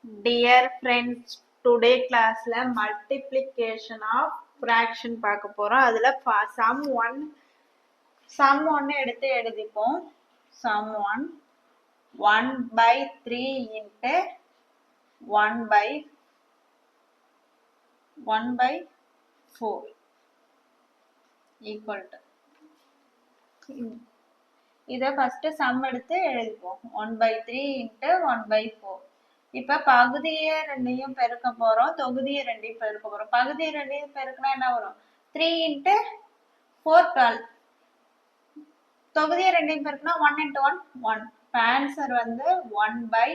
Dear friends, today classல multiplication of fraction பார்க்க போறோம். அதுல sum 1 எடுத்து எழுதிப்போம். sum 1 by 3 into 1 by 4 equal to இதை first sum எடுத்து எழுதிப்போம். 1 by 3 into 1 by 4. இப்ப பகுதியை ரெண்டையும் பெருக்க போறோம், தொகுதியை ரெண்டையும் பெருக்க போறோம். பகுதியை ரெண்டையும் பெருக்கினா என்ன வரும்? 3 into 4 12. தொகுதியை ரெண்டையும் பெருக்கினா 1 into 1 1. ஆன்சர் வந்து 1 by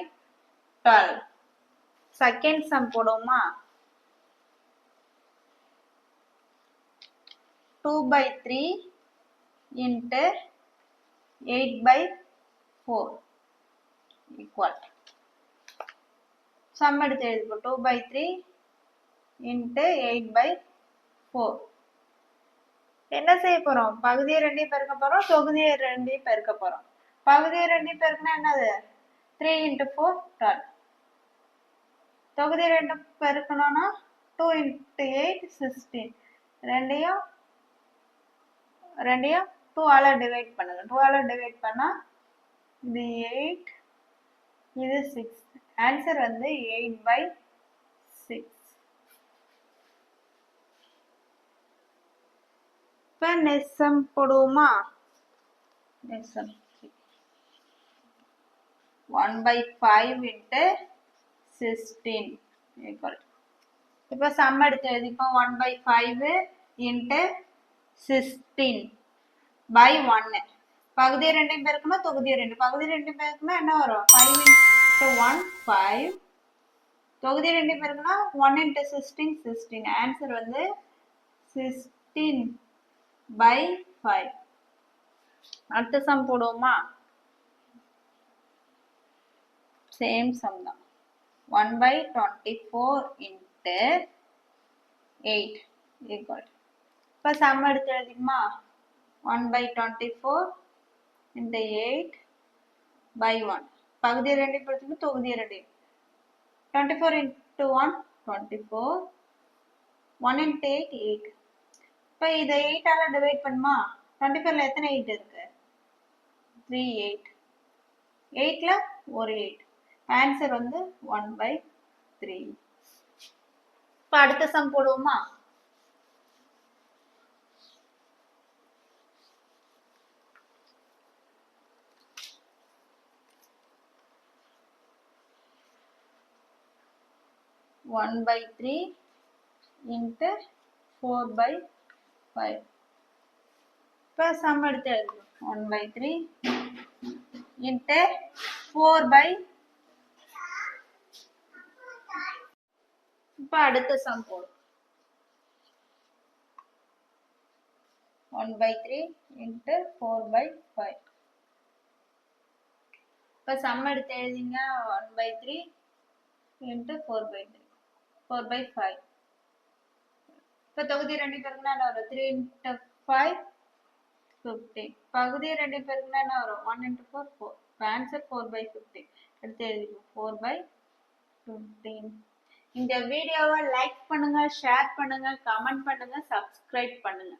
12. செகண்ட் சம் போடுவோமா? 2 by 3 into 8 by 4 equal. sum எடுத்து எழுதிப்போம். 2 by 3 into 8 by 4. என்ன செய்ய போறோம்? பகுதியை ரெண்டையும் பெருக்க போறோம், தொகுதியை ரெண்டையும் பெருக்க போறோம். பகுதியை ரெண்டையும் பெருக்கினா என்னது? 3 into 4 12. தொகுதியை ரெண்டும் பெருக்கணும்னா 2 into 8 16. ரெண்டையும் 2 ஆல டிவைட் பண்ணுங்க. 2 ஆல டிவைட் பண்ணா இது 8, இது 6. ஆன்சர் வந்து 8 by 6. இப்ப நெக்ஸ்ட் சம் போடுவோமா? Next sum 1 by 5 into 16 equal. இப்ப சம் எடுத்து எழுதிப்போம். 1 by 5 into 16 by 1. பகுதியை ரெண்டையும் பெருக்கணும், தொகுதியை ரெண்டு. பகுதி ரெண்டையும் பெருக்கணும் என்ன வரும்? 5 into 1 5. தொகுதி ரெண்டையும் பெருக்கனா 1 into 16 16. ஆன்சர் வந்து 16 by 5. அடுத்த சம் போடுவோமா? சேம் சம் தான். 1 by 24 into 8 equal. இப்ப சம் எடுத்து எழுதிக்குமா? 1 by 24 into 8 by 1. பகுதி ரெண்டையும் பெருக்கணும், தொகுதி ரெண்டையும். 24 into 1 24. 1 into 8 8. இப்ப இதை 8 ஆல டிவைட் பண்ணுமா? 24ல எத்தனை 8 இருக்கு? 3 8. 8ல ஒரு 8. ஆன்சர் வந்து 1 by 3. இப்ப அடுத்த சம் போடுவோமா? One by 3 into 4 by 5. இப்ப சம் எடுத்து எழுதுவோம். 1 by 3 into 4 by. இப்ப அடுத்த சம் போடும். 1 by 3 into 4 by 5. இப்ப சம் எடுத்து எழுதிங்க. 1 by 3 into 4 by 3. 4 by 5. இப்ப தொகுதி ரெண்டு பெருக்குனா என்ன வரும்? 3 into 5 15. பகுதி ரெண்டு பெருக்குனா என்ன வரும்? 1 into 4 4. Answer 4 by 15. எடுத்து எழுதிப்போம். 4 by 15. இந்த வீடியோவை லைக் பண்ணுங்க, ஷேர் பண்ணுங்க, கமெண்ட் பண்ணுங்க, சப்ஸ்கிரைப் பண்ணுங்க.